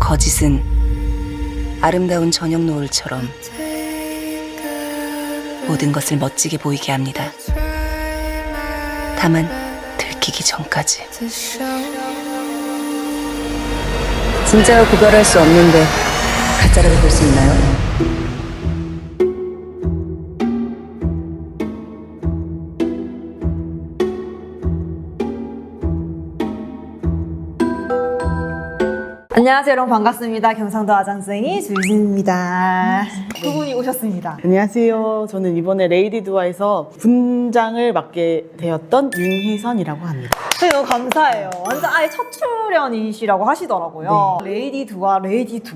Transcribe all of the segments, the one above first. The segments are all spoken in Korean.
거짓은 아름다운 저녁 노을처럼 모든 것을 멋지게 보이게 합니다. 다만 들키기 전까지. 진짜와 구별할 수 없는데 가짜라고 볼 수 있나요? 안녕하세요, 여러분 반갑습니다. 경상도 아장생이 주희진입니다. 두 분이 오셨습니다. 안녕하세요. 저는 이번에 레이디두아에서 분장을 맡게 되었던 윤희선이라고 합니다. 저희 너무 감사해요. 완전 아예 첫 출연이시라고 하시더라고요. 네. 레이디두아,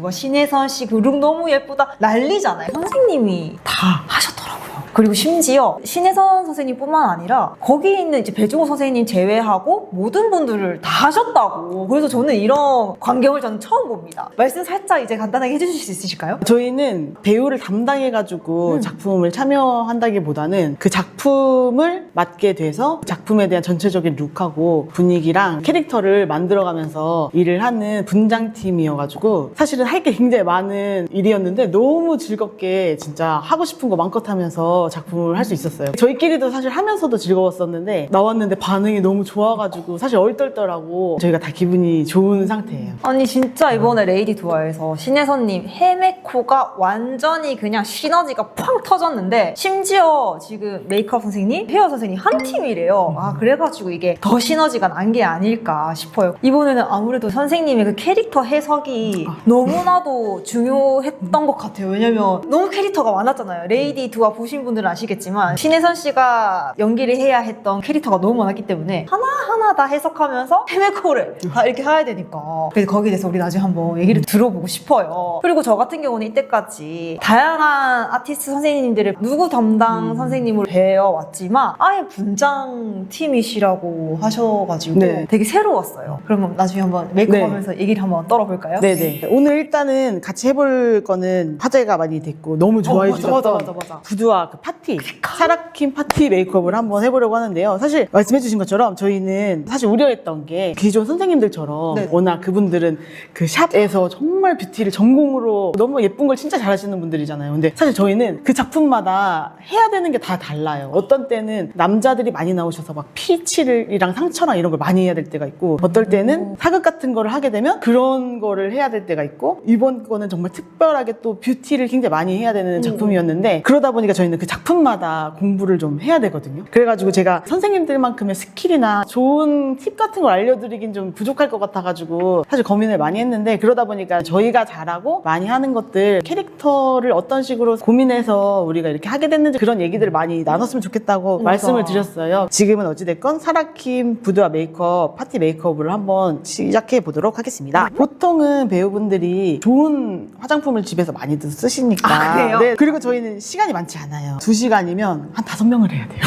신혜선 씨 그 룩 너무 예쁘다 난리잖아요. 선생님이 다 하셨더라고요. 그리고 심지어 신혜선 선생님뿐만 아니라 거기 있는 이제 배종호 선생님 제외하고 모든 분들을 다 하셨다고. 그래서 저는 이런 광경을 저는 처음 봅니다. 말씀 살짝 이제 간단하게 해주실 수 있으실까요? 저희는 배우를 담당해가지고 작품을 참여한다기보다는 그 작품을 맡게 돼서 작품에 대한 전체적인 룩하고 분위기랑 캐릭터를 만들어가면서 일을 하는 분장팀이어가지고 사실은 할 게 굉장히 많은 일이었는데 너무 즐겁게 진짜 하고 싶은 거 마음껏 하면서 작품을 할 수 있었어요. 저희끼리도 사실 하면서도 즐거웠었는데 나왔는데 반응이 너무 좋아가지고 사실 얼떨떨하고 저희가 다 기분이 좋은 상태예요. 아니 진짜 이번에 레이디두아에서 신혜선님 헤메코가 완전히 그냥 시너지가 팡 터졌는데 심지어 지금 메이크업 선생님, 헤어 선생님 한 팀이래요. 아 그래가지고 이게 더 시너지가 난 게 아닐까 싶어요. 이번에는 아무래도 선생님의 그 캐릭터 해석이 너무나도 중요했던 것 같아요. 왜냐면 너무 캐릭터가 많았잖아요. 레이디두아 보신 분들은 아시겠지만 신혜선 씨가 연기를 해야 했던 캐릭터가 너무 많았기 때문에 하나하나 다 해석하면서 헤메코를 다 이렇게 해야 되니까 그래서 거기에 대해서 우리 나중에 한번 얘기를 들어보고 싶어요. 그리고 저 같은 경우는 이때까지 다양한 아티스트 선생님들을 누구 담당 선생님을 배워왔지만 아예 분장팀이시라고 하셔가지고 네. 되게 새로웠어요. 그러면 나중에 한번 메이크업 하면서 얘기를 한번 떨어볼까요? 네네. 오늘 일단은 같이 해볼 거는 화제가 많이 됐고 너무 좋아해 주셨던 맞아. 구두와 그 파티, 사라킴 파티 메이크업을 한번 해보려고 하는데요. 사실 말씀해 주신 것처럼 저희는 사실 우려했던 게 기존 선생님들처럼 네. 워낙 그분들은 그 샵에서 정말 뷰티를 전공으로 너무 예쁜 걸 진짜 잘하시는 분들이잖아요. 근데 사실 저희는 그 작품마다 해야 되는 게 다 달라요. 어떤 때는 남자들이 많이 나오셔서 막 피칠이랑 상처랑 이런 걸 많이 해야 될 때가 있고 어떨 때는 사극 같은 거를 하게 되면 그런 거를 해야 될 때가 있고 이번 거는 정말 특별하게 또 뷰티를 굉장히 많이 해야 되는 작품이었는데 그러다 보니까 저희는 그 작품마다 공부를 좀 해야 되거든요. 그래가지고 제가 선생님들만큼의 스킬이나 좋은 팁 같은 걸 알려드리긴 좀 부족할 것 같아가지고 사실 고민을 많이 했는데 그러다 보니까 저희가 잘하고 많이 하는 것들 캐릭터를 어떤 식으로 고민해서 우리가 이렇게 하게 됐는지 그런 얘기들을 많이 나눴으면 좋겠다고 말씀을 드렸어요. 지금은 어찌됐건 사라킴 부드와 메이크업, 파티 메이크업을 한번 시작해 보도록 하겠습니다. 보통은 배우분들이 좋은 화장품을 집에서 많이들 쓰시니까 아, 그래요? 네. 그리고 저희는 시간이 많지 않아요. 2시간이면 한 5명을 해야 돼요.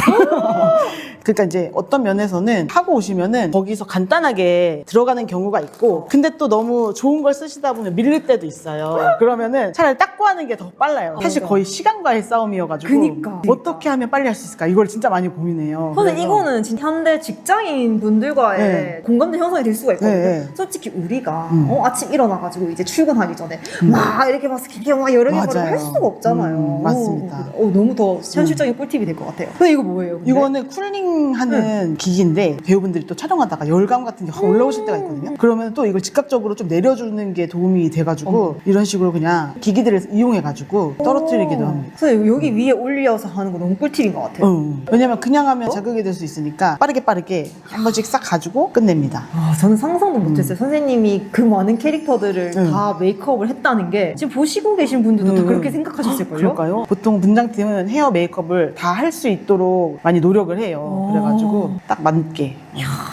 그러니까 이제 어떤 면에서는 하고 오시면은 거기서 간단하게 들어가는 경우가 있고 근데 또 너무 좋은 걸 쓰시다 보면 밀릴 때도 있어요. 그러면은 차라리 닦고 하는 게 더 빨라요. 사실 거의 시간과의 싸움이어가지고 그니까. 어떻게 하면 빨리 할 수 있을까 이걸 진짜 많이 고민해요. 근데 그래서 이거는 진짜 현대 직장인 분들과의 네. 공감대 형성이 될 수가 있거든요. 네. 솔직히 우리가 아침 일어나가지고 이제 출근하기 전에 막 이렇게 막 스킨케어 막 여러 개 바르고 맞아요. 할 수가 없잖아요. 맞습니다. 너무 더 현실적인 꿀팁이 될 것 같아요. 근데 이거 뭐예요? 근데? 이거는 쿨링하는 기기인데 배우분들이 또 촬영하다가 열감 같은 게 확 올라오실 때가 있거든요. 그러면 또 이걸 즉각적으로 좀 내려주는 게 도움이 돼가지고 이런 식으로 그냥 기기들을 이용해가지고 떨어뜨리기도 합니다. 선생님 여기 위에 올려서 하는 거 너무 꿀팁인 것 같아요. 왜냐면 그냥 하면 자극이 될 수 있으니까 빠르게 한 번씩 싹 가지고 끝냅니다. 저는 상상도 못했어요. 선생님이 그 많은 캐릭터들을 다 메이크업을 했다는 게 지금 보시고 계신 분들도 다 그렇게 생각하셨을걸요? 그럴까요? 보통 분장팀은 헤어 메이크업을 다 할 수 있도록 많이 노력을 해요. 그래가지고 딱 맞게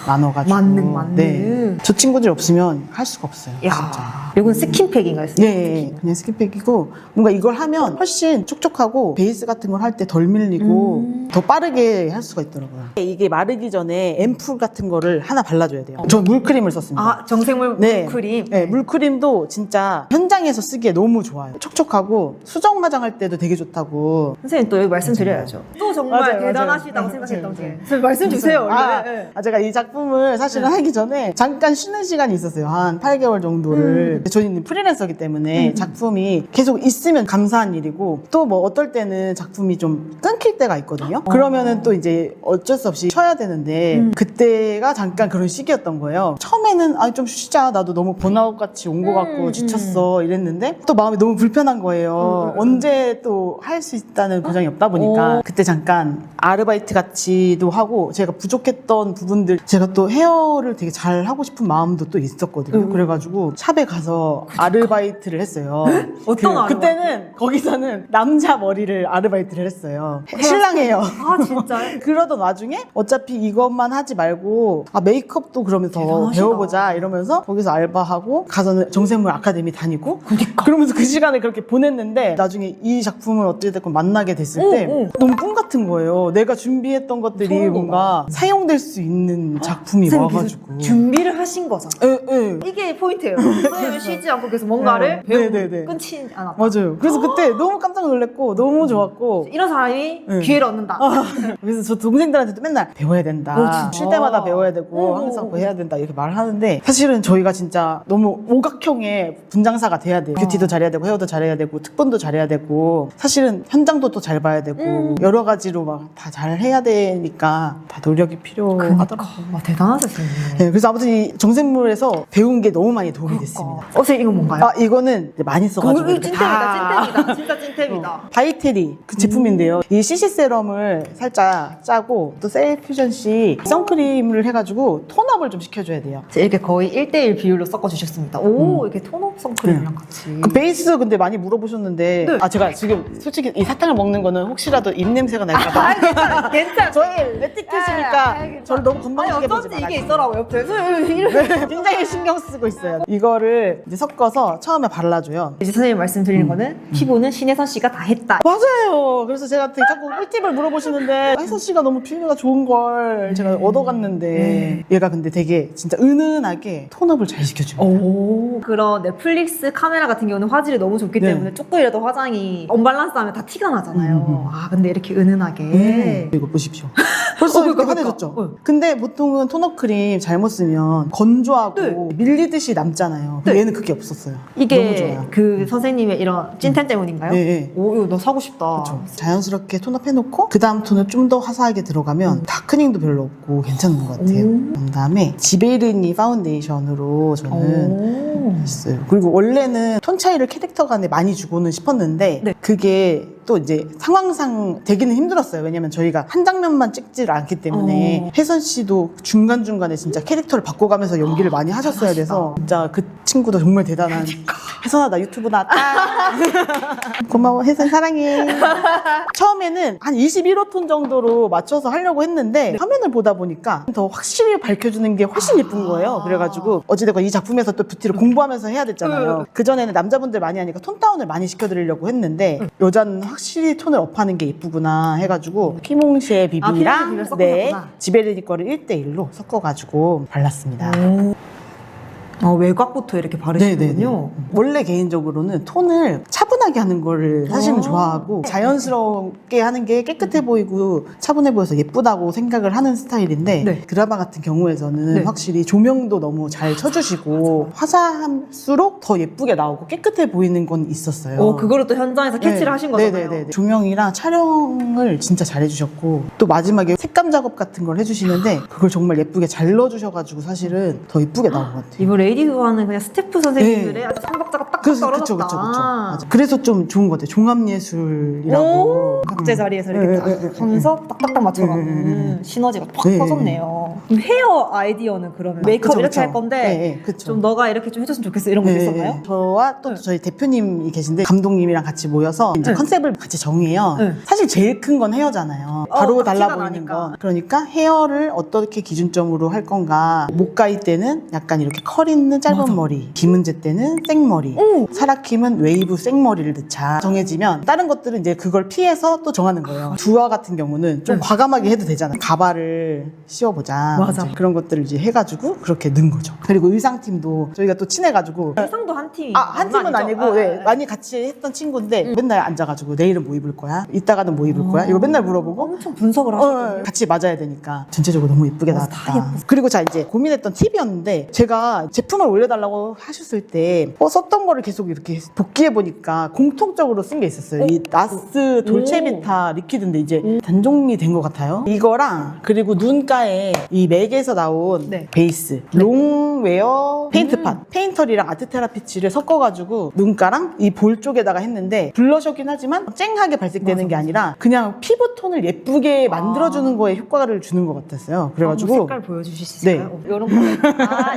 나눠가지고 만능. 네. 저 친구들 없으면 할 수가 없어요. 야, 진짜. 이건 스킨팩인가요? 네, 그냥 스킨팩이고 뭔가 이걸 하면 훨씬 촉촉하고 베이스 같은 걸 할 때 덜 밀리고 더 빠르게 할 수가 있더라고요. 이게 마르기 전에 앰플 같은 거를 하나 발라줘야 돼요. 전 물크림을 썼습니다. 아, 정생물 네. 물크림? 네, 물크림도 진짜 현장에서 쓰기에 너무 좋아요. 촉촉하고 수정 화장할 때도 되게 좋다고. 선생님 또 여기 말씀드려야죠. 또 정말 맞아요, 대단하시다고 맞아요. 생각했던 네, 게. 네. 선생님 말씀 주세요. 아, 네. 제가 이 작품을 사실은 하기 전에 잠깐 쉬는 시간이 있었어요. 한 8개월 정도를. 저희는 프리랜서기 때문에 작품이 계속 있으면 감사한 일이고 또 뭐 어떨 때는 작품이 좀 끊길 때가 있거든요. 그러면은 또 이제 어쩔 수 없이 쉬어야 되는데 그때가 잠깐 그런 시기였던 거예요. 처음에는 좀 쉬자. 나도 너무 번아웃 같이 온 것 같고 지쳤어 이랬는데 또 마음이 너무 불편한 거예요. 언제 또 할 수 있다는 보장이 없다 보니까 그때 잠깐 아르바이트 같이도 하고 제가 부족했던 부분들 제가 또 헤어를 되게 잘 하고 싶은 마음도 또 있었거든요. 그래가지고 샵에 가서 아르바이트를 했어요. 어떤 아르바이트? 그때는 거기서는 남자 머리를 아르바이트를 했어요. 신랑이에요. 아 진짜요? 그러던 와중에 어차피 이것만 하지 말고 메이크업도 그러면서 대단하시다. 배워보자 이러면서 거기서 알바하고 가서는 정샘물 아카데미 다니고 그러면서 그 시간을 그렇게 보냈는데 나중에 이 작품을 어찌됐건 만나게 됐을 때 너무 꿈 같은 거예요. 내가 준비했던 것들이 뭔가 사용될 수 있는 작품이 와가지고 준비를 하신 거죠. 예. 이게 포인트예요. 왜냐면 쉬지 않고 계속 뭔가를 배우고 네네네. 끊지 않았다. 맞아요. 그래서 그때 너무 깜짝 놀랐고 너무 좋았고 이런 사람이 기회를 얻는다. 그래서 저 동생들한테도 맨날 배워야 된다. 쉴 때마다 배워야 되고 항상 뭐 해야 된다 이렇게 말하는데 사실은 저희가 진짜 너무 오각형의 분장사가 돼야 돼요. 뷰티도 잘해야 되고 헤어도 잘해야 되고 특본도 잘해야 되고 사실은 현장도 또 잘 봐야 되고 여러 가지로 막 다 잘 해야 되니까 다 노력이 필요하더라고요. 와, 대단하셨어요. 네, 그래서 아무튼 이 정샘물에서 배운 게 너무 많이 도움이 됐습니다. 선생님 이거 뭔가요? 이거는 이제 많이 써가지고 이거 이렇게 다 찐템이다. 진짜 찐템이다. 바이테리 그 제품인데요. 이 CC 세럼을 살짝 짜고 또 셀퓨전씨 선크림을 해가지고 톤업을 좀 시켜줘야 돼요. 이렇게 거의 1:1 비율로 섞어주셨습니다. 오, 이렇게 톤업 선크림이랑 같이. 그 베이스 근데 많이 물어보셨는데 제가 지금 솔직히 이 사탕을 먹는 거는 혹시라도 입냄새가 날까봐 괜찮아. 저희 레티켓이니까 저를 너무 아니 건방지게 보지 어쩐지 말아요. 이게 있더라고 옆에. 이렇게. 굉장히 신경 쓰고 있어요. 이거를 이제 섞어서 처음에 발라줘요. 이제 선생님 말씀드리는 거는 피부는 신혜선 씨가 다 했다. 맞아요. 그래서 제가 되게 자꾸 꿀팁을 물어보시는데 혜선 씨가 너무 피부가 좋은 걸 제가 얻어갔는데 얘가 근데 되게 진짜 은은하게 톤업을 잘 시켜줘요. 오. 그런 넷플릭스 카메라 같은 경우는 화질이 너무 좋기 네. 때문에 조금이라도 화장이 언밸런스하면 다 티가 나잖아요. 아 근데 이렇게 은은하게. 이거 보십시오. 벌써 이렇게 환해졌죠? 근데 보통은 톤업 크림 잘못 쓰면 건조하고 밀리듯이 남잖아요. 근데 얘는 그게 없었어요. 너무 이게 좋아요. 그 선생님의 이런 찐텐 때문인가요? 네. 오 이거 너 사고 싶다. 그렇죠. 자연스럽게 톤업 해놓고 그 다음 톤을 좀 더 화사하게 들어가면 다크닝도 별로 없고 괜찮은 것 같아요. 그 다음에 지베르니 파운데이션으로 저는 했어요. 그리고 원래는 톤 차이를 캐릭터 간에 많이 주고는 싶었는데 그게 또 이제 상황상 되기는 힘들었어요. 왜냐면 저희가 한 장면만 찍질 않기 때문에 혜선 씨도 중간중간에 진짜 캐릭터를 바꿔가면서 연기를 많이 하셨어야 돼서 진짜 그 친구도 정말 대단한 혜선아 나 유튜브 나왔다. 고마워 혜선 사랑해. 처음에는 한 21호 톤 정도로 맞춰서 하려고 했는데 화면을 보다 보니까 더 확실히 밝혀주는 게 훨씬 예쁜 거예요. 그래가지고 어찌됐건 이 작품에서 또 뷰티를 공부하면서 해야 됐잖아요. 그전에는 남자분들 많이 하니까 톤 다운을 많이 시켜드리려고 했는데 여자는 확실히 톤을 업하는 게 예쁘구나 해가지고 피몽쉐 비비랑 비비를 지베르니 거를 1:1로 섞어가지고 발랐습니다. 외곽부터 이렇게 바르시는군요. 원래 개인적으로는 톤을 차분하게 하는 거를 사실은 좋아하고 자연스럽게 하는 게 깨끗해 보이고 차분해 보여서 예쁘다고 생각을 하는 스타일인데 드라마 같은 경우에서는 확실히 조명도 너무 잘 쳐주시고 화사할수록 더 예쁘게 나오고 깨끗해 보이는 건 있었어요. 그거를 또 현장에서 캐치를 하신 거잖아요. 네네네. 조명이랑 촬영을 진짜 잘해주셨고 또 마지막에 색감 작업 같은 걸 해주시는데 그걸 정말 예쁘게 잘 넣어주셔가지고 사실은 더 예쁘게 나온 것 같아요. 이거 레이디도 하는 그냥 스태프 선생님들의 아주 삼박자가 딱 떨어졌다. 맞아. 그래서 좀 좋은 것 같아요. 종합예술이라고. 각재 자리에서 이렇게 딱 하면서 딱딱딱 맞춰가는 시너지가 팍 터졌네요. 그럼 헤어 아이디어는 그러면 메이크업 이렇게 할 건데 좀 너가 이렇게 좀 해줬으면 좋겠어 이런 거 있었나요? 저와 또 저희 대표님이 계신데 감독님이랑 같이 모여서 이제 컨셉을 같이 정해요. 사실 제일 큰 건 헤어잖아요. 바로 달라 보이는 건. 그러니까 헤어를 어떻게 기준점으로 할 건가. 목가이 때는 약간 이렇게 컬이 살아있는 짧은 머리, 김은재 때는 생머리, 사라킴은 웨이브 생머리를 넣자 정해지면 다른 것들은 이제 그걸 피해서 또 정하는 거예요. 두아 같은 경우는 좀 과감하게 해도 되잖아. 가발을 씌워보자. 맞아. 이제 그런 것들을 이제 해가지고 그렇게 넣은 거죠. 그리고 의상팀도 저희가 또 친해가지고 의상도 한 팀이 한 팀은 아니고 네, 많이 같이 했던 친구인데 맨날 앉아가지고 내일은 뭐 입을 거야? 이따가는 뭐 입을 거야? 이거 맨날 물어보고 엄청 분석을 하셨거든요. 같이 맞아야 되니까 전체적으로 너무 예쁘게 나왔다. 그리고 자 이제 고민했던 팁이었는데 제가 제품을 올려달라고 하셨을 때 썼던 거를 계속 이렇게 복귀해 보니까 공통적으로 쓴 게 있었어요. 이 나스 돌체비타 리퀴드인데 이제 단종이 된 것 같아요. 이거랑 그리고 눈가에 이 맥에서 나온 베이스 롱웨어 페인트팟 페인터리랑 아트테라피치를 섞어가지고 눈가랑 이 볼 쪽에다가 했는데 블러셔긴 하지만 쨍하게 발색되는 게 아니라 그냥 피부톤을 예쁘게 만들어주는 거에 효과를 주는 것 같았어요. 그래가지고 색깔 보여주실 수 있을까요? 이런 거.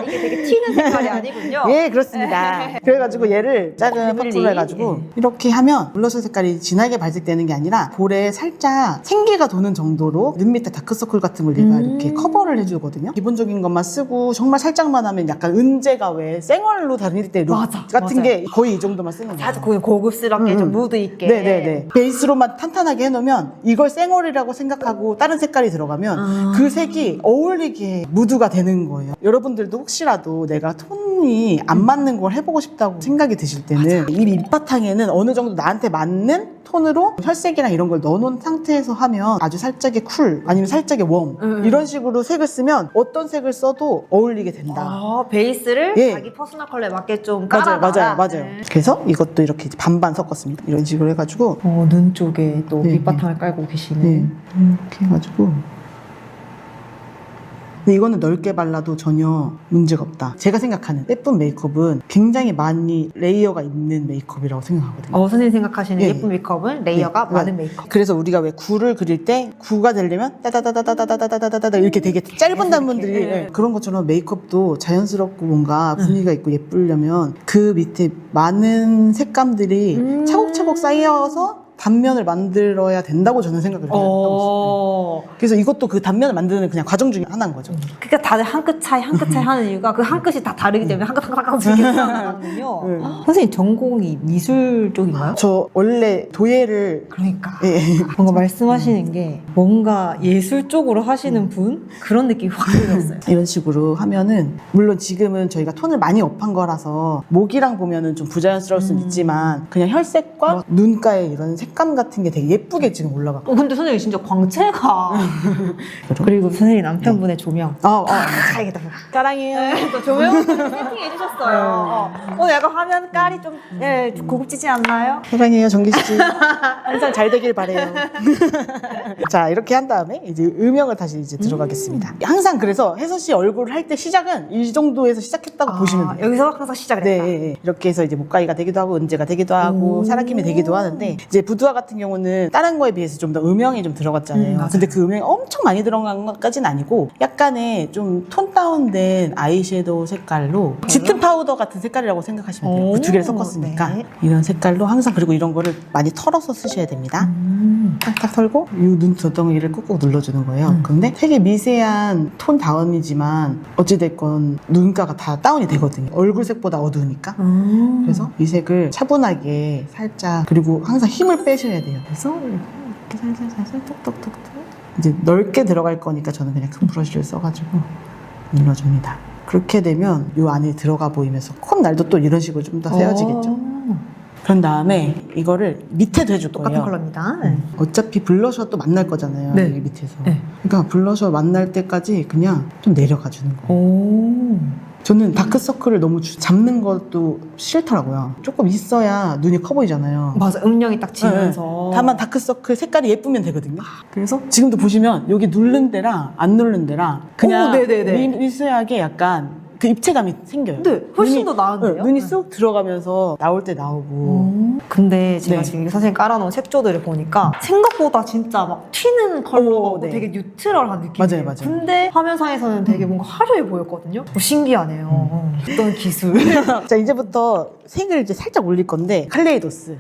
이게 되게 튀는 색깔이 아니군요. 예, 그렇습니다. 그래가지고 얘를 작은 팩트로 해가지고 이렇게 하면 블러셔 색깔이 진하게 발색되는 게 아니라 볼에 살짝 생기가 도는 정도로 눈 밑에 다크서클 같은 걸 얘가 이렇게 커버를 해주거든요. 기본적인 것만 쓰고 정말 살짝만 하면 약간 은재가 왜 생얼로 다닐 때 룩 같은 게 거의 이 정도만 쓰는 거예요. 아주 고급스럽게 좀 무드 있게. 네네네. 베이스로만 탄탄하게 해놓으면 이걸 생얼이라고 생각하고 다른 색깔이 들어가면 그 색이 어울리게 무드가 되는 거예요. 여러분들도 혹시라도 내가 톤이 안 맞는 걸 해보고 싶다고 생각이 드실 때는 이 밑바탕에는 어느 정도 나한테 맞는 톤으로 혈색이랑 이런 걸 넣어놓은 상태에서 하면 아주 살짝의 쿨 아니면 살짝의 웜 이런 식으로 색을 쓰면 어떤 색을 써도 어울리게 된다. 베이스를 자기 퍼스널 컬러에 맞게 좀 맞아요. 깔아놔라. 그래서 이것도 이렇게 반반 섞었습니다. 이런 식으로 해가지고 눈 쪽에 또 밑바탕을 깔고 계시네. 이렇게 해가지고 근데 이거는 넓게 발라도 전혀 문제가 없다. 제가 생각하는 예쁜 메이크업은 굉장히 많이 레이어가 있는 메이크업이라고 생각하거든요. 선생님 생각하시는 예쁜 메이크업은 레이어가 많은 메이크업. 그래서 우리가 왜 구를 그릴 때 구가 되려면 따다다다다다다다다다 이렇게 되게 짧은 단문들이 그런 것처럼 메이크업도 자연스럽고 뭔가 분위기가 있고 예쁘려면 그 밑에 많은 색감들이 차곡차곡 쌓여서 단면을 만들어야 된다고 저는 생각을 하고 있어요. 그래서 이것도 그 단면을 만드는 그냥 과정 중에 하나인 거죠. 그러니까 다들 한 끗 차이 하는 이유가 그 한 끗이 다 다르기 때문에 한 끗 이렇게 나가거든요. 선생님 전공이 미술 쪽인가요? 저 원래 도예를 그러니까 뭔가 말씀하시는 게 뭔가 예술 쪽으로 하시는 분 그런 느낌이 확 들었어요. 이런 식으로 하면은 물론 지금은 저희가 톤을 많이 업한 거라서 목이랑 보면은 좀 부자연스러울 수는 있지만 그냥 혈색과 눈가에 이런 색감 같은 게 되게 예쁘게 지금 올라가고. 근데 선생님 진짜 광채가 그리고 선생님 남편분의 조명 알겠다. 사랑해요. 또 조명 세팅해 주셨어요. 오늘 약간 화면 깔이 좀 고급지지 않나요? 사랑해요 정기씨. 항상 잘 되길 바래요. 자 이렇게 한 다음에 이제 음영을 다시 이제 들어가겠습니다. 항상 그래서 혜선 씨 얼굴을 할 때 시작은 이 정도에서 시작했다고 보시면 돼요. 여기서 항상 시작을 했다. 네, 이렇게 해서 이제 목가이가 되기도 하고 은재가 되기도 하고 사라킴이 되기도 하는데 이제 부두아 같은 경우는 다른 거에 비해서 좀 더 음영이 좀 들어갔잖아요. 근데 그 음영이 엄청 많이 들어간 것까지는 아니고 약간의 좀 톤 다운된 아이섀도우 색깔로 짙은 파우더 같은 색깔이라고 생각하시면 돼요. 그 두 개를 섞었으니까 이런 색깔로 항상 그리고 이런 거를 많이 털어서 쓰셔야 됩니다. 딱딱 털고 이 눈두덩이를 꾹꾹 눌러주는 거예요. 근데 되게 미세한 톤 다운이지만 어찌됐건 눈가가 다 다운이 되거든요. 얼굴색보다 어두우니까. 그래서 이 색을 차분하게 살짝 그리고 항상 힘을 빼셔야 돼요. 그래서 이렇게 살살 톡톡톡톡 이제 넓게 들어갈 거니까 저는 그냥 큰 브러쉬를 써가지고 눌러줍니다. 그렇게 되면 이 안에 들어가 보이면서 콧날도 또 이런 식으로 좀 더 세워지겠죠. 그런 다음에 이거를 밑에도 해줄 거예요. 똑같은 컬러입니다. 어차피 블러셔 또 만날 거잖아요. 여기 밑에서. 그러니까 블러셔 만날 때까지 그냥 좀 내려가 주는 거예요. 저는 다크서클을 너무 잡는 것도 싫더라고요. 조금 있어야 눈이 커 보이잖아요. 맞아, 음영이 딱 지면서. 다만 다크서클 색깔이 예쁘면 되거든요. 그래서 지금도 보시면 여기 누른 데랑 안 누른 데랑 그냥 미세하게 약간 그 입체감이 생겨요. 네, 훨씬 더 나은데요? 눈이 쑥 들어가면서 나올 때 나오고. 근데 제가 지금 선생님 깔아놓은 색조들을 보니까 생각보다 진짜 막 튀는 컬러가 되게 뉴트럴한 느낌이에요. 맞아요. 근데 화면상에서는 되게 뭔가 화려해 보였거든요. 신기하네요. 어떤 기술. 자, 이제부터 색을 이제 살짝 올릴 건데 칼레이도스.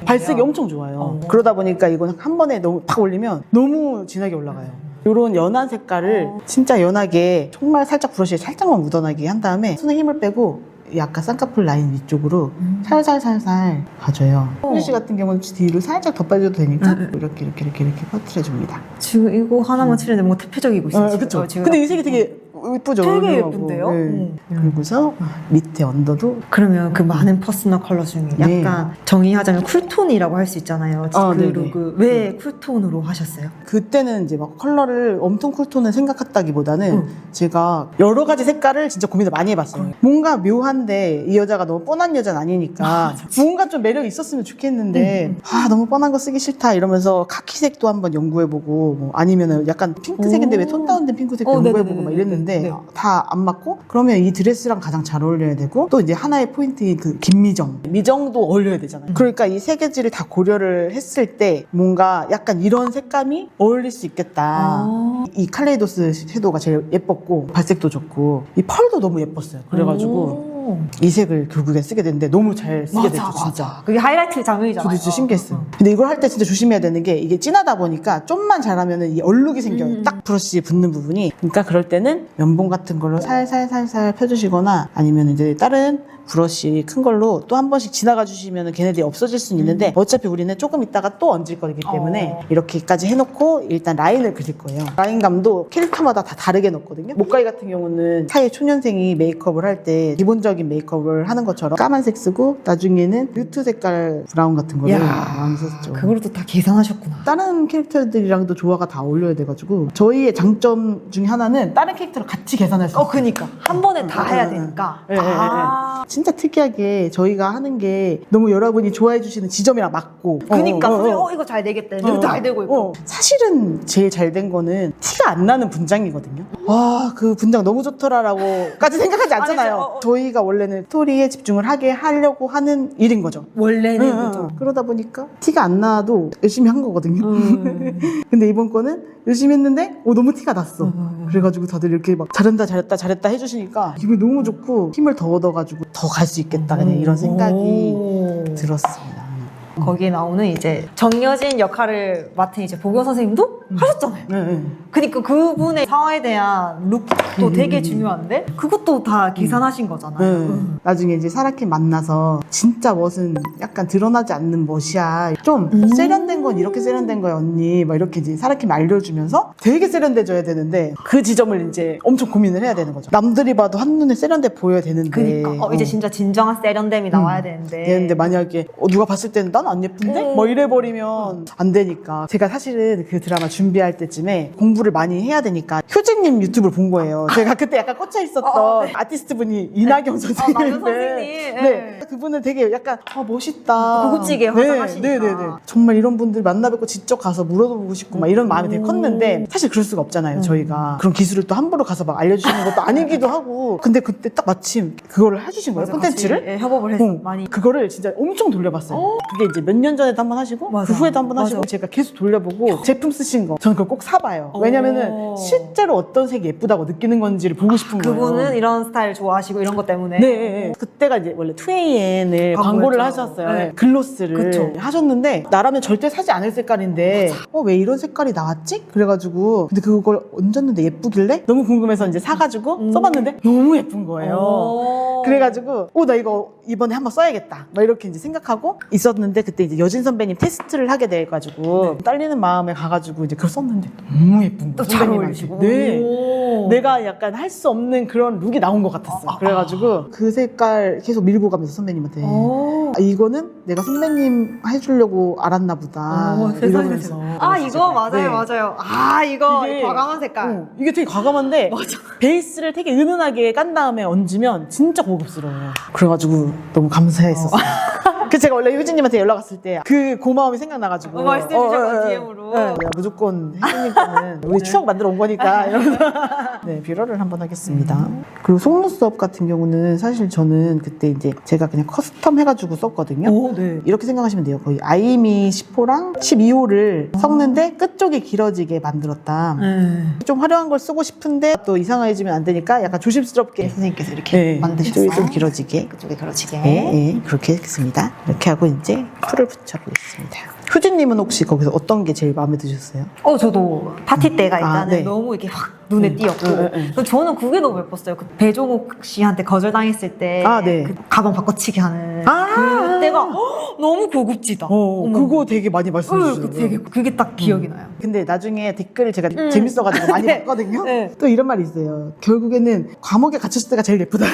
발색이 엄청 좋아요. 그러다 보니까 이건 한 번에 너무 탁 올리면 너무 진하게 올라가요. 이런 연한 색깔을 진짜 연하게 정말 살짝 브러쉬에 살짝만 묻어나게 한 다음에 손에 힘을 빼고 약간 쌍꺼풀 라인 위쪽으로 살살살살 가줘요. 필리씨 같은 경우는 뒤로 살짝 더 빠져도 되니까 이렇게 퍼뜨려줍니다. 지금 이거 하나만 칠했는데 뭔가 대표적이고 있어요. 그쵸. 근데 이 색이 되게 예쁘죠? 되게 얼굴하고. 예쁜데요? 네. 그리고서 밑에 언더도 그러면 그 많은 퍼스널 컬러 중에 약간 정의하자면 쿨톤이라고 할 수 있잖아요. 그 네네. 룩을 왜 쿨톤으로 하셨어요? 그때는 이제 막 컬러를 엄청 쿨톤을 생각했다기보다는 제가 여러 가지 색깔을 진짜 고민을 많이 해봤어요. 뭔가 묘한데 이 여자가 너무 뻔한 여자는 아니니까 뭔가 좀 매력이 있었으면 좋겠는데 너무 뻔한 거 쓰기 싫다 이러면서 카키색도 한번 연구해보고 뭐 아니면은 약간 핑크색인데 왜 톤 다운된 핑크색도 연구해보고 막 이랬는데 다 안 맞고 그러면 이 드레스랑 가장 잘 어울려야 되고 또 이제 하나의 포인트인 그 미정도 어울려야 되잖아요. 그러니까 이 세 가지를 다 고려를 했을 때 뭔가 약간 이런 색감이 어울릴 수 있겠다. 이 칼레이도스 섀도우가 제일 예뻤고 발색도 좋고 이 펄도 너무 예뻤어요. 그래가지고 이 색을 결국에 쓰게 됐는데 너무 잘 쓰게 됐죠. 진짜. 그게 하이라이트 장면이잖아요. 저도 진짜 신기했어요. 근데 이걸 할 때 진짜 조심해야 되는 게 이게 진하다 보니까 좀만 잘하면은 이 얼룩이 생겨요. 딱 브러쉬에 붙는 부분이. 그러니까 그럴 때는 면봉 같은 걸로 살살살살 펴주시거나 아니면 이제 다른 브러쉬 큰 걸로 또 한 번씩 지나가 주시면 걔네들이 없어질 수는 있는데 어차피 우리는 조금 있다가 또 얹을 거기 때문에 이렇게까지 해놓고 일단 라인을 그릴 거예요. 라인감도 캐릭터마다 다 다르게 넣거든요. 목가이 같은 경우는 사회 초년생이 메이크업을 할 때 기본적인 메이크업을 하는 것처럼 까만색 쓰고 나중에는 뮤트 색깔 브라운 같은 거를 많이 썼죠. 그걸로 또 다 계산하셨구나. 다른 캐릭터들이랑도 조화가 다 어울려야 돼가지고 저희의 장점 중에 하나는 다른 캐릭터를 같이 계산할 수 있어요. 그니까 한 번에 다 해야 되니까. 네. 진짜 특이하게 저희가 하는 게 너무 여러분이 좋아해 주시는 지점이랑 맞고 그니까 이거 잘 되겠다. 이거 잘 되고 있고. 사실은 제일 잘 된 거는 티가 안 나는 분장이거든요. 그 분장 너무 좋더라라고까지 생각하지 않잖아요. 저희가 원래는 스토리에 집중을 하게 하려고 하는 일인 거죠. 원래는 그죠. 그러다 보니까 티가 안 나도 열심히 한 거거든요. 근데 이번 거는 열심히 했는데 너무 티가 났어. 그래가지고 다들 이렇게 막 잘했다 해주시니까 기분이 너무 좋고 힘을 더 얻어가지고 더 갈 수 있겠다 그냥 이런 생각이 들었습니다. 거기에 나오는 이제 정여진 역할을 맡은 이제 보경 선생님도 하셨잖아요. 그러니까 그분의 상황에 대한 룩도 되게 중요한데 그것도 다 계산하신 거잖아요. 나중에 이제 사라킴 만나서 진짜 멋은 약간 드러나지 않는 멋이야. 좀 세련된 건 이렇게 세련된 거야 언니. 막 이렇게 이제 사라킴 알려주면서 되게 세련돼져야 되는데 그 지점을 이제 엄청 고민을 해야 되는 거죠. 남들이 봐도 한눈에 세련돼 보여야 되는데. 그러니까 이제 진짜 진정한 세련됨이 나와야 되는데. 만약에 누가 봤을 때는 난 안 예쁜데? 뭐 이래버리면 안 되니까. 제가 사실은 그 드라마 준비할 때쯤에 공부를 많이 해야 되니까 효진님 유튜브를 본 거예요. 제가 그때 약간 꽂혀 있었던 아티스트 분이 이나경 선생님인데 네. 그분은 되게 약간 멋있다. 고급지게 화장하시니까. 네네네. 정말 이런 분들 만나뵙고 직접 가서 물어보고 싶고 막 이런 마음이 되게 컸는데 사실 그럴 수가 없잖아요. 저희가 그런 기술을 또 함부로 가서 막 알려주시는 것도 아니기도 하고 근데 그때 딱 마침 그거를 해주신 거예요. 콘텐츠를. 협업을 해서 많이. 그거를 진짜 엄청 돌려봤어요. 그게 이제 몇 년 전에도 한번 하시고 그 후에도 한번 하시고 제가 계속 돌려보고 제품 쓰신 거 저는 그걸 꼭 사봐요. 왜냐면은 실제로 어떤 색이 예쁘다고 느끼는 건지를 보고 싶은 거예요. 그분은 이런 스타일 좋아하시고 이런 것 때문에. 네. 그때가 이제 원래 투에이엔을 광고를 하셨어요. 네. 글로스를 하셨는데 나라면 절대 사지 않을 색깔인데 왜 이런 색깔이 나왔지? 그래가지고 근데 그걸 얹었는데 예쁘길래 너무 궁금해서 이제 사가지고 써봤는데 너무 예쁜 거예요. 그래가지고 나 이거 이번에 한번 써야겠다 막 이렇게 이제 생각하고 있었는데 그때 이제 여진 선배님 테스트를 하게 돼가지고 딸리는 마음에 가가지고 이제 그걸 썼는데 너무 예쁜 거예요. 잘 어울리시고. 네. 내가 약간 할 수 없는 그런 룩이 나온 것 같았어. 그래가지고 그 색깔 계속 밀고 가면서 선배님한테 이거는 내가 선배님 해주려고 알았나 보다 이러면서 이거 맞아요. 이거 이게, 과감한 색깔. 이게 되게 과감한데 베이스를 되게 은은하게 깐 다음에 얹으면 진짜 고급스러워요. 그래가지고 너무 감사했었어요. 그 제가 원래 효진님한테 연락 왔을 때 그 고마움이 생각나가지고 말씀해 주셔서 DM으로 내가 무조건 혜진님 거는 우리 추억 만들어 온 거니까 이러면서 네, 뷰러를 한번 하겠습니다. 그리고 속눈썹 같은 경우는 사실 저는 그때 이제 제가 그냥 커스텀 해가지고 썼거든요. 이렇게 생각하시면 돼요. 거의 아이미 10호랑 12호를 섞는데 끝쪽이 길어지게 만들었다. 좀 화려한 걸 쓰고 싶은데 또 이상해지면 안 되니까 약간 조심스럽게 선생님께서 이렇게 만드셨어요. 좀 길어지게. 그쪽에 길어지게. 네, 그렇게 했습니다. 이렇게 하고 이제 풀을 붙여보겠습니다. 효진님은 혹시 거기서 어떤 게 제일 마음에 드셨어요? 저도 파티 때가 일단은 네. 너무 이렇게 확 눈에 띄었고 저는 그게 너무 예뻤어요. 그 배종욱 씨한테 거절당했을 때 네. 그 가방 바꿔치기 하는 그때가 너무 고급지다. 그거 되게 많이 말씀해 주셨어요. 그게 딱 기억이 나요. 근데 나중에 댓글을 제가 재밌어가지고 많이 네. 봤거든요. 네. 또 이런 말이 있어요. 결국에는 감옥에 갇혔을 때가 제일 예쁘다.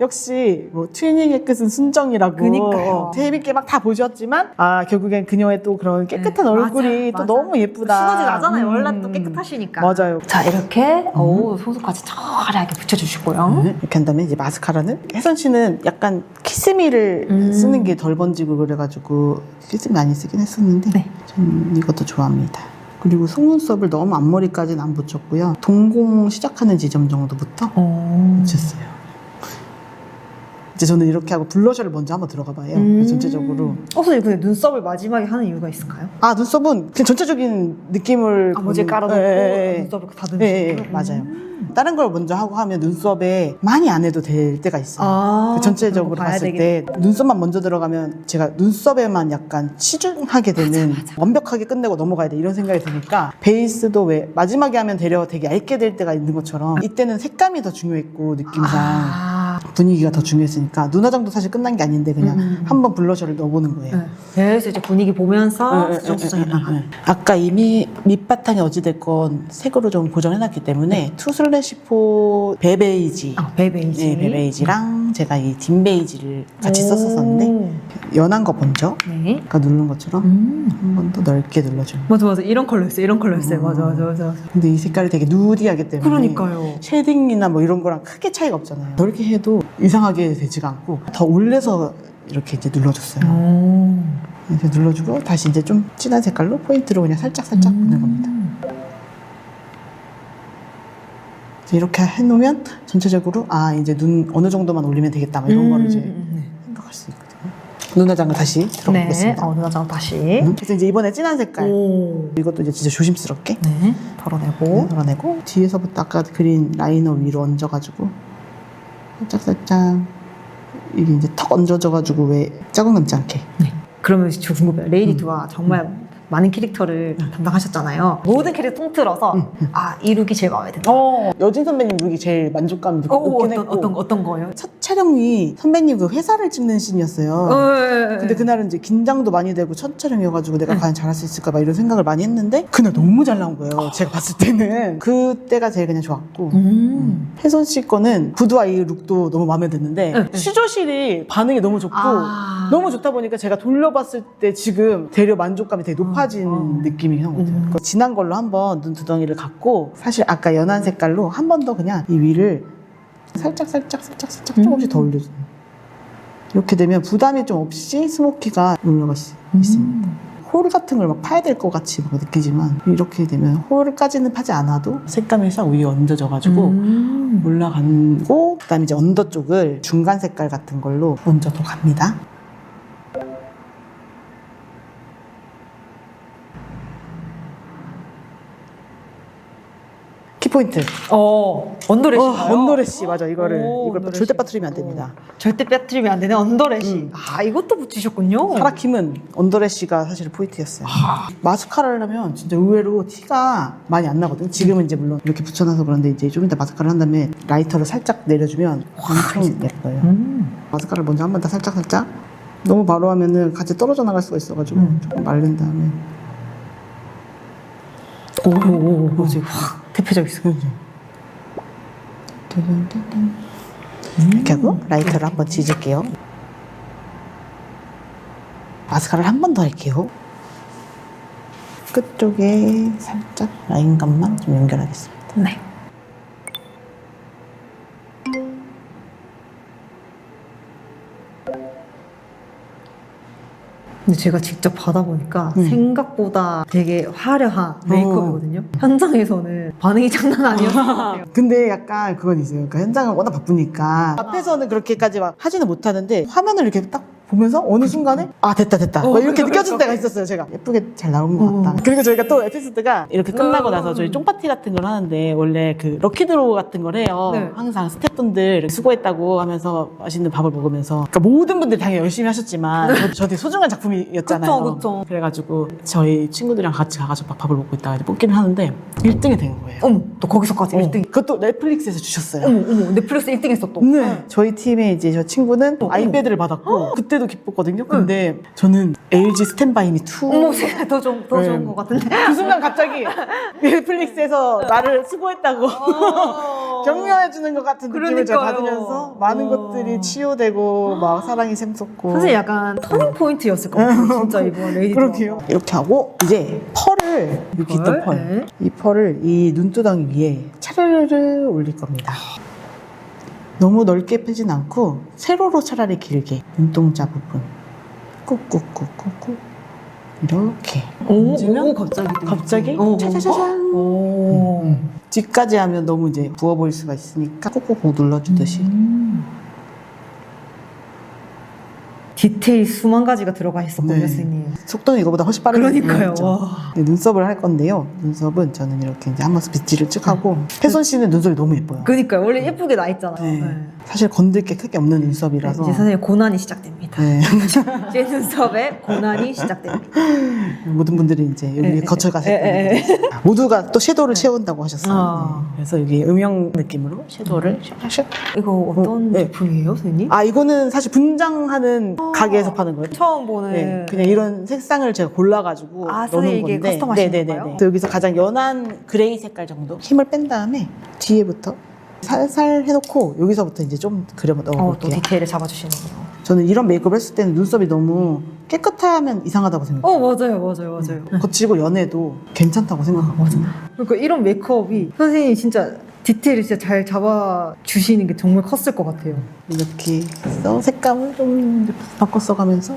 역시 뭐 튜닝의 끝은 순정이라고. 그니까요. 재밌게 막 다 보셨지만 결국엔 그녀의 또 그런 깨끗한 네. 얼굴이 맞아. 또 너무 예쁘다. 시너지 나잖아요. 원래 또 깨끗하시니까. 맞아요. 자, 이렇게 소속까지 차라하게 붙여주시고요. 이렇게 한 다음에 이제 마스카라는 혜선 씨는 약간 키스미를 쓰는 게 덜 번지고 그래가지고 키스미 많이 쓰긴 했었는데 네. 저는 이것도 좋아합니다. 그리고 속눈썹을 너무 앞머리까지는 안 붙였고요. 동공 시작하는 지점 정도부터 붙였어요. 이제 저는 이렇게 하고 블러셔를 먼저 한번 들어가 봐요. 전체적으로. 선생님, 근데 눈썹을 마지막에 하는 이유가 있을까요? 눈썹은 그냥 전체적인 느낌을 모질 깔아놓고 눈썹을 다듬으시는 네, 맞아요. 다른 걸 먼저 하고 하면 눈썹에 많이 안 해도 될 때가 있어요. 전체적으로 봤을 때 눈썹만 먼저 들어가면 제가 눈썹에만 약간 치중하게 되는 완벽하게 끝내고 넘어가야 돼 이런 생각이 드니까 베이스도 왜 마지막에 하면 되려 되게 얇게 될 때가 있는 것처럼 이때는 색감이 더 중요했고 느낌상 분위기가 더 중요했으니까 눈화장도 사실 끝난 게 아닌데 그냥 한번 블러셔를 넣어보는 거예요. 그래서 이제 분위기 보면서 수정수정해 나가는. 아까 이미 밑바탕이 어찌됐건 색으로 좀 고정해놨기 때문에 투 슬래시포 베베이지 베베이지. 네, 베베이지랑 제가 이 딘베이지를 같이 썼었는데 연한 거 먼저 네. 아까 누른 것처럼 한 번 더 넓게 눌러줘요. 맞아. 이런 컬러였어요. 이런 컬러였어요. 맞아. 근데 이 색깔이 되게 누디하기 때문에 그러니까요. 쉐딩이나 뭐 이런 거랑 크게 차이가 없잖아요. 저렇게 해도 이상하게 되지가 않고 더 올려서 이렇게 이제 눌러줬어요. 이렇게 눌러주고 다시 이제 좀 진한 색깔로 포인트로 그냥 살짝 보는 겁니다. 이렇게 해놓으면 전체적으로 이제 눈 어느 정도만 올리면 되겠다 뭐 이런 거를 이제 생각할 수 있거든요. 눈화장을 다시 들어보겠습니다. 네. 눈화장 다시. 그래서 이제 이번에 진한 색깔 이것도 이제 진짜 조심스럽게 네. 덜어내고. 뒤에서부터 아까 그린 라이너 위로 얹어가지고 살짝 이게 이제 턱 얹어져가지고 왜 자국 남지 않게. 네. 그러면 저 궁금해요. 레이디 두가 정말 많은 캐릭터를 담당하셨잖아요. 모든 캐릭터 통틀어서 이 룩이 제일 마음에 든다. 여진 선배님 룩이 제일 만족감 높긴 했고 어떤 거요? 첫 촬영이 선배님 그 회사를 찍는 씬이었어요. 근데 그날은 이제 긴장도 많이 되고 첫 촬영이어가지고 내가 과연 잘할 수 있을까 막 이런 생각을 많이 했는데 그날 너무 잘 나온 거예요. 제가 봤을 때는 그때가 제일 그냥 좋았고 혜선 씨 거는 구두 아이 룩도 너무 마음에 드는데 시조실이 반응이 너무 좋고 너무 좋다 보니까 제가 돌려봤을 때 지금 대려 만족감이 되게 높아진 느낌이 한 것 같아요. 진한 걸로 한번 눈두덩이를 갖고 사실 아까 연한 색깔로 한 번 더 그냥 이 위를 살짝 조금씩 더 올려주는. 이렇게 되면 부담이 좀 없이 스모키가 올라갈 수 있습니다. 홀 같은 걸 막 파야 될 것 같이 막 느끼지만 이렇게 되면 홀까지는 파지 않아도 색감이 싹 위에 얹어져가지고 올라가고 그다음에 이제 언더 쪽을 중간 색깔 같은 걸로 얹어 더 갑니다. 키포인트. 언더래시가요? 언더래시 맞아. 이걸 언더래시. 절대 빠뜨리면 안 됩니다. 절대 빼뜨리면 안 되는 언더래시. 이것도 붙이셨군요. 파라킴은 언더래시가 사실 포인트였어요. 마스카라를 하면 진짜 의외로 티가 많이 안 나거든. 지금은 이제 물론 이렇게 붙여놔서 그런데 이제 좀 이따 마스카라를 한 다음에 라이터를 살짝 내려주면 엄청 예뻐요. 마스카라를 먼저 한 번 더 살짝 너무 바로 하면은 같이 떨어져 나갈 수가 있어가지고 조금 마른 다음에 뭐지? 확 대표적 있어요. 이렇게 하고 라이터를 한번 지질게요. 마스카라를 한 번 더 할게요. 끝쪽에 살짝 라인감만 좀 연결하겠습니다. 네. 근데 제가 직접 받아보니까 생각보다 되게 화려한 메이크업이거든요. 현장에서는 반응이 장난 아니었을 것 같아요. 근데 약간 그건 있어요. 그러니까 현장은 워낙 바쁘니까 앞에서는 그렇게까지 막 하지는 못하는데 화면을 이렇게 딱 보면서 어느 순간에 아 됐다 막 이렇게 느껴질 때가 있었어요. 제가 예쁘게 잘 나온 것 같다. 그리고 저희가 또 에피소드가 이렇게 끝나고 나서 저희 쫑파티 같은 걸 하는데 원래 그 럭키드로우 같은 걸 해요. 네. 항상 스태프분들 수고했다고 하면서 맛있는 밥을 먹으면서 그러니까 모든 분들이 당연히 열심히 하셨지만 저도 되게 소중한 작품이었잖아요. 그쵸. 그래가지고 저희 친구들이랑 같이 가가지고 밥을 먹고 있다가 이제 뽑기를 하는데 1등이 된 거예요. 어머, 또 거기서까지 1등. 그것도 넷플릭스에서 주셨어요. 어머, 넷플릭스 1등 했어 또. 네. 저희 팀에 이제 저 친구는 아이패드를 받았고 그때도 기뻤거든요. 근데 저는 LG 스탠바이 미 2. 어머, 세상에 더 좋은 것 같은데. 그 순간 갑자기 넷플릭스에서 나를 수고했다고 격려해주는 것 같은 느낌을 제가 그러니까요. 받으면서 많은 것들이 치유되고 막 사랑이 샘솟고. 사실 약간 터닝 포인트였을 것 같아요. 진짜 이번 레이디. 그렇게요. 이렇게 하고 이제 펄을 여기 있던 펄. 네. 이 펄을 이 눈두덩이 위에 차르르르 올릴 겁니다. 너무 넓게 펴진 않고 세로로 차라리 길게 눈동자 부분 꾹꾹꾹꾹꾹 이렇게 얹으면 갑자기 짜자자잔 뒤까지 하면 너무 이제 부어 보일 수가 있으니까 꾹꾹꾹 눌러주듯이 디테일 수만 가지가 들어가 있었거든요, 네. 선생님. 속도는 이거보다 훨씬 빠르게 그러니까요. 눌렀죠. 와. 네, 눈썹을 할 건데요. 눈썹은 저는 이렇게 이제 한 번씩 빗질을 쭉 하고 혜선 씨는 눈썹이 너무 예뻐요. 그러니까요. 원래 예쁘게 나 있잖아요. 네. 네. 사실 건들 게 크게 없는 눈썹이라서 이제 선생님 고난이 시작됩니다. 네. 제 눈썹에 고난이 시작됩니다. 모든 분들이 이제 여기 거쳐가실 겁니다. 모두가 또 섀도우를 채운다고 하셨어요. 네. 그래서 여기 음영 느낌으로 섀도우를 샥샥. 이거 어떤 네. 제품이에요, 선생님? 아 이거는 사실 분장하는 가게에서 파는 거예요. 처음 보는. 네, 그냥 이런 색상을 제가 골라가지고 아, 넣는 선생님 이게 건데 커스텀하신 네네네. 건가요? 그래서 여기서 가장 연한 그레이 색깔 정도 힘을 뺀 다음에 뒤에부터 살살 해놓고 여기서부터 이제 좀 그려 또 넣어볼게요. 디테일을 잡아주시는군요. 저는 이런 메이크업을 했을 때는 눈썹이 너무 깨끗하면 이상하다고 생각해요. 맞아요. 거치고 연해도 괜찮다고 생각하거든요. 그러니까 이런 메이크업이 선생님이 진짜 디테일을 진짜 잘 잡아주시는 게 정말 컸을 것 같아요. 이렇게 해서 색감을 좀 바꿔 써가면서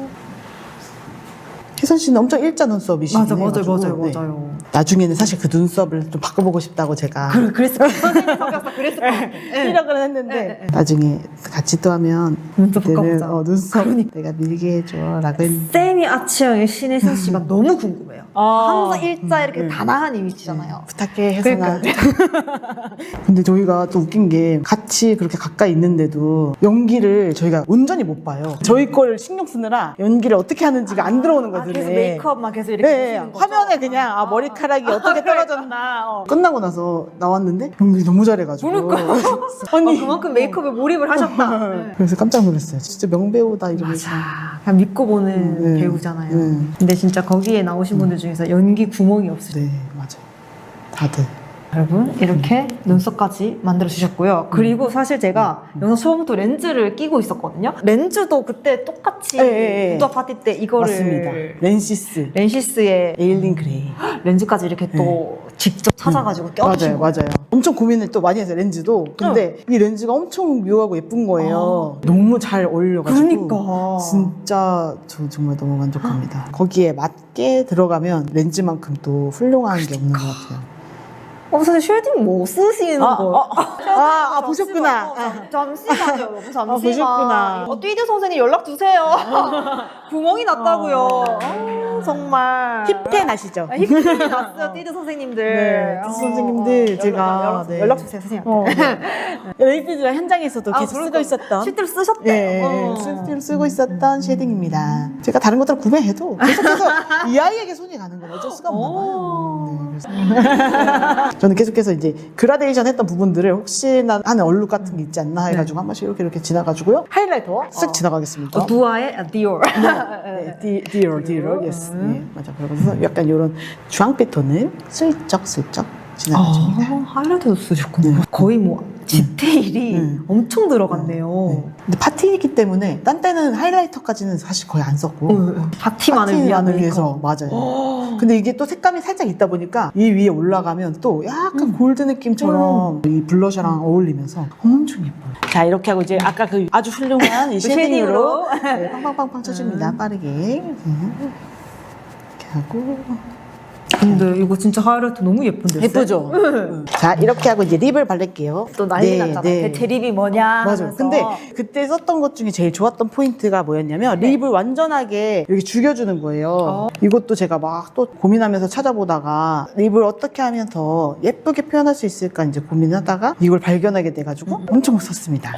혜선 씨는 엄청 일자 눈썹이시네요. 맞아요. 나중에는 사실 그 눈썹을 좀 바꿔보고 싶다고 제가 그랬을 것 같아요. 선생님 성격상 그랬을 것 같아요. 생각을 했는데 나중에 같이 또 하면 눈썹 그때는 바꿔보자. 눈썹 내가 밀게 해줘라고 했는데 쌤이 아치형의 신혜선 씨가 너무 궁금해요. 항상 일자 이렇게 단아한 이미지잖아요. 부탁해 혜선아. 근데 저희가 또 웃긴 게 같이 그렇게 가까이 있는데도 연기를 저희가 온전히 못 봐요. 저희 걸 신경 쓰느라 연기를 어떻게 하는지가 안 들어오는 거죠. 그래서 메이크업만 계속 이렇게 보시는 거죠? 화면에 그냥 머리카락이 어떻게 떨어졌나 끝나고 나서 나왔는데 연기 너무 잘해가지고 아니 그만큼 메이크업에 몰입을 하셨다. 네. 그래서 깜짝 놀랐어요. 진짜 명배우다 이러면서. 그냥 믿고 보는 배우잖아요. 근데 진짜 거기에 나오신 분들 중에서 연기 구멍이 없으시죠. 네 맞아요. 다들 여러분 이렇게 눈썹까지 만들어 주셨고요. 그리고 사실 제가 영상 처음부터 렌즈를 끼고 있었거든요. 렌즈도 그때 똑같이 부터 파티 때 이거를 맞습니다. 렌시스 렌시스의 에일린 그레이 렌즈까지 이렇게 또 직접 찾아가지고 껴주신 거예요. 맞아요. 엄청 고민을 또 많이 했어요 렌즈도. 근데 이 렌즈가 엄청 묘하고 예쁜 거예요. 너무 잘 어울려가지고 그러니까. 진짜 저 정말 너무 만족합니다. 거기에 맞게 들어가면 렌즈만큼 또 훌륭한 게 없는 것 같아요. 사실 쉐딩 뭐 쓰시는 거예요? 보셨구나. 잠시만요, 여러분. 잠시만. 보셨구나. 띠드 선생님 연락 주세요. 구멍이 났다고요. 정말. 힙텐 아시죠? 힙텐이 났어요, 띠드 선생님들. 네, 띠드 선생님들 제가 연락 주세요, 선생님한테. 레이피즈랑 현장에서도 계속 쓰고 있었던 실제로 쓰셨대요. 실제로 쓰고 있었던 쉐딩입니다. 제가 다른 것들 구매해도 계속해서 이 아이에게 손이 가는 건 어쩔 수가 없나 봐요. 그래서 저는 계속해서 이제 그라데이션 했던 부분들을 혹시나 하는 얼룩 같은 게 있지 않나 해가지고 한 번씩 이렇게 지나가지고요. 하이라이터 쓱 지나가겠습니다. 두아의 디올. 디올, 예스. 네, 맞아. 그래서 약간 이런 주황빛 톤을 슬쩍 지나가줍니다. 하이라이터도 쓰셨구나. 거의 뭐 디테일이 엄청 들어갔네요. 근데 파티이기 때문에 딴 때는 하이라이터까지는 사실 거의 안 썼고 파티만을 위해서 맞아요. 근데 이게 또 색감이 살짝 있다 보니까 이 위에 올라가면 또 약간 골드 느낌처럼 이 블러셔랑 어울리면서 엄청 예뻐요. 자 이렇게 하고 이제 아까 그 아주 훌륭한 이 쉐딩으로 네, 팡팡팡팡 쳐줍니다. 빠르게 이렇게 하고 근데 이거 진짜 하이라이트 너무 예쁜데? 예쁘죠? 자, 이렇게 하고 이제 립을 바를게요. 또 난리 났잖아. 대립이 뭐냐 맞아요. 하면서. 근데 그때 썼던 것 중에 제일 좋았던 포인트가 뭐였냐면 립을 완전하게 이렇게 죽여주는 거예요. 이것도 제가 막 또 고민하면서 찾아보다가 립을 어떻게 하면 더 예쁘게 표현할 수 있을까 이제 고민하다가 이걸 발견하게 돼가지고 엄청 썼습니다.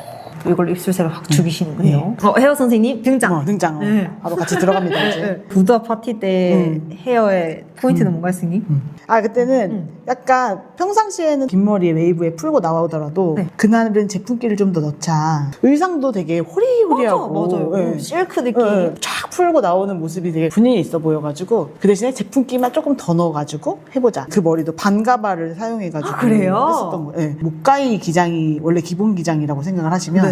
이걸 입술색을 확 죽이시는군요. 헤어 선생님 등장. 등장. 바로 같이 들어갑니다. 이제. 부다 파티 때 헤어의 포인트는 뭔가요, 선생님? 아, 그때는 약간 평상시에는 긴 머리에 웨이브에 풀고 나오더라도 그날은 제품기를 좀 더 넣자. 의상도 되게 호리호리하고 맞아요. 실크 느낌. 쫙 풀고 나오는 모습이 되게 분위기 있어 보여가지고 그 대신에 제품기만 조금 더 넣어가지고 해보자. 그 머리도 반가발을 사용해가지고 그래요? 했었던 거예요. 목가이 기장이 원래 기본 기장이라고 생각을 하시면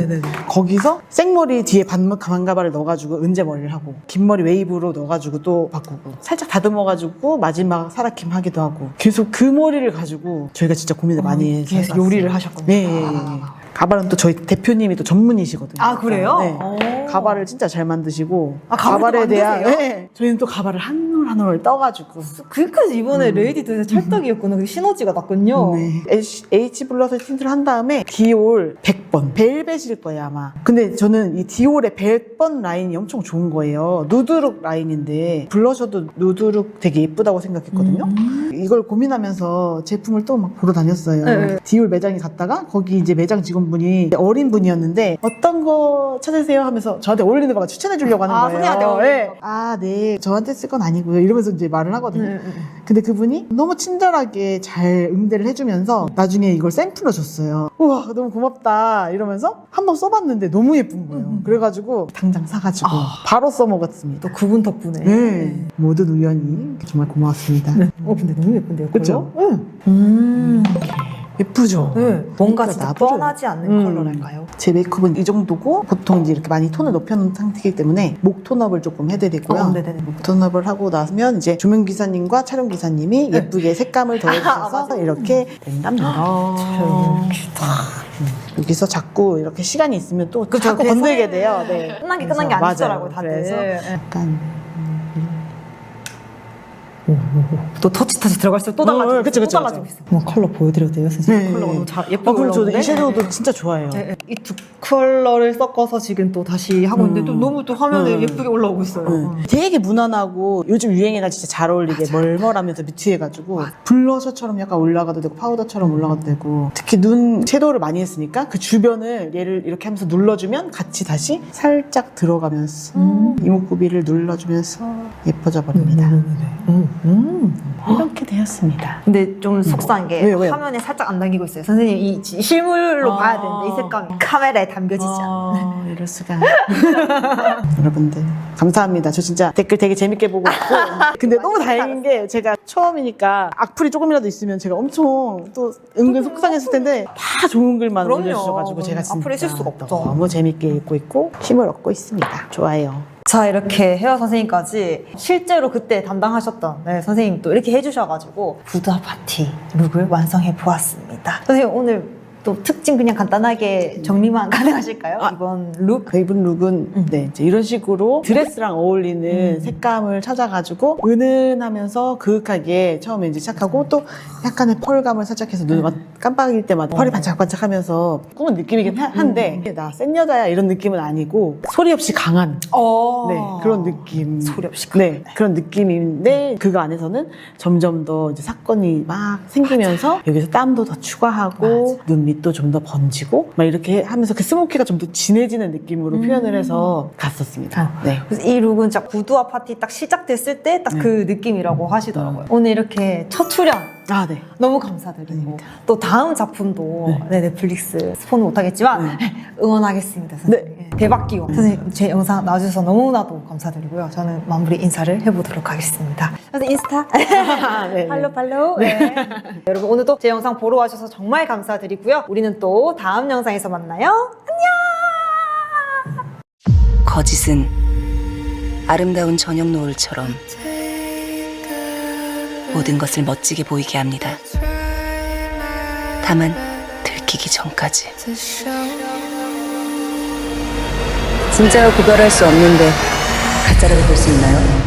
거기서 생머리 뒤에 반가발을 넣어가지고 은제 머리를 하고 긴 머리 웨이브로 넣어가지고 또 바꾸고 살짝 다듬어가지고 마지막 사라킴 하기도 하고 계속 그 머리를 가지고 저희가 진짜 고민을 많이 해서 계속 요리를 하셨군요. 네. 가발은 또 저희 대표님이 또 전문이시거든요. 아, 그래요? 네. 가발을 진짜 잘 만드시고 가발도 가발에 대한 만드세요? 저희는 또 가발을 한 올 한 올 떠가지고 그러니까 이번에 레이디도 찰떡이었구나. 그 시너지가 났군요. H 블러셔 틴트를 한 다음에 디올 100번 벨벳일 거예요 아마. 근데 저는 이 디올의 100번 라인이 엄청 좋은 거예요. 누드룩 라인인데 블러셔도 누드룩 되게 예쁘다고 생각했거든요. 이걸 고민하면서 제품을 또 막 보러 다녔어요. 디올 매장에 갔다가 거기 이제 매장 직원분이 어린 분이었는데 어떤 거 찾으세요 하면서 저한테 어울리는 거 막 추천해 주려고 하는 거예요. 선생님한테 어울리는 거. 아, 네. 저한테 쓸 건 아니고요. 이러면서 이제 말을 하거든요. 근데 그분이 너무 친절하게 잘 응대를 해주면서 나중에 이걸 샘플로 줬어요. 우와, 너무 고맙다. 이러면서 한번 써봤는데 너무 예쁜 거예요. 그래가지고 당장 사가지고 바로 써먹었습니다. 또 그분 덕분에. 네. 모든 우연히 정말 고마웠습니다. 근데 너무 예쁜데요? 그쵸? 예쁘죠? 뭔가 그러니까 진짜 나쁘죠? 뻔하지 않는 컬러랄까요? 제 메이크업은 이 정도고 보통 이제 이렇게 많이 톤을 높여놓은 상태이기 때문에 목 톤업을 조금 해드리고요. 네네네. 목 톤업을 하고 나면 이제 조명 기사님과 촬영 기사님이 예쁘게 색감을 더해주셔서 이렇게 된답니다. 여기서 자꾸 이렇게 시간이 있으면 또 자꾸 건들게 돼요. 네. 끝난 게 아니더라고요, 다들. 그래서 약간 또 터치 들어갈수록 또 달라지고 그쵸, 또 달라지고 있어. 컬러 보여드려도 돼요, 선생님? 컬러가 너무 예쁘게 그럼 저도 올라오는데? 이 섀도우도 진짜 좋아해요. 이 두 컬러를 섞어서 지금 또 다시 하고 있는데 또 너무 또 화면에 예쁘게 올라오고 있어요. 되게 무난하고 요즘 유행이나 진짜 잘 어울리게 멀멀하면서 뮤트해가지고 블러셔처럼 약간 올라가도 되고 파우더처럼 올라가도 되고 특히 눈 섀도우를 많이 했으니까 그 주변을 얘를 이렇게 하면서 눌러주면 같이 다시 살짝 들어가면서 이목구비를 눌러주면서 예뻐져 버립니다. 이렇게 되었습니다. 근데 좀 속상한 게 왜요? 화면에 살짝 안 담기고 있어요. 선생님 이 실물로 봐야 되는데 이 색감이 카메라에 담겨지지 않아요. 이럴 수가. 여러분들 감사합니다. 저 진짜 댓글 되게 재밌게 보고 있고 근데 너무 다행인 게 제가 처음이니까 악플이 조금이라도 있으면 제가 엄청 또 은근 속상했을 텐데 다 좋은 글만 그럼요. 올려주셔가지고 제가 진짜 악플 있을 수가 없죠. 너무 재밌게 읽고 있고 힘을 얻고 있습니다. 좋아요. 자, 이렇게 헤어 선생님까지 실제로 그때 담당하셨던 선생님 또 이렇게 해주셔가지고 부다 파티 룩을 완성해 보았습니다. 선생님 오늘 또 특징 그냥 간단하게 정리만 가능하실까요? 이번 룩? 이번 룩은 네, 이제 이런 식으로 드레스랑 어울리는 색감을 찾아가지고 은은하면서 그윽하게 처음에 이제 시작하고 또 약간의 펄감을 살짝 해서 눈을 깜빡일 때마다 펄이 반짝반짝하면서 꾸는 느낌이긴 한데 나 센 여자야 이런 느낌은 아니고 소리 없이 강한 네, 그런 느낌. 소리 없이 강한. 네, 그런 느낌인데 그거 안에서는 점점 더 이제 사건이 막 생기면서 여기서 땀도 더 추가하고 눈밑도 좀 더 번지고 막 이렇게 하면서 그 스모키가 좀 더 진해지는 느낌으로 표현을 해서 갔었습니다. 네. 그래서 이 룩은 진짜 부두아 파티 딱 시작됐을 때 딱 그 느낌이라고 하시더라고요. 오늘 이렇게 첫 출연 네. 너무 감사드리고 또 다음 작품도 넷플릭스 스포는 못하겠지만 응원하겠습니다. 선생님. 대박 기원. 선생님 제 영상 나와주셔서 너무나도 감사드리고요. 저는 마무리 인사를 해보도록 하겠습니다. 선생님 인스타 팔로우. 네. 여러분 오늘도 제 영상 보러 와주셔서 정말 감사드리고요. 우리는 또 다음 영상에서 만나요. 안녕. 거짓은 아름다운 저녁 노을처럼 모든 것을 멋지게 보이게 합니다. 다만 들키기 전까지. 진짜와 구별할 수 없는데 가짜라고 볼 수 있나요?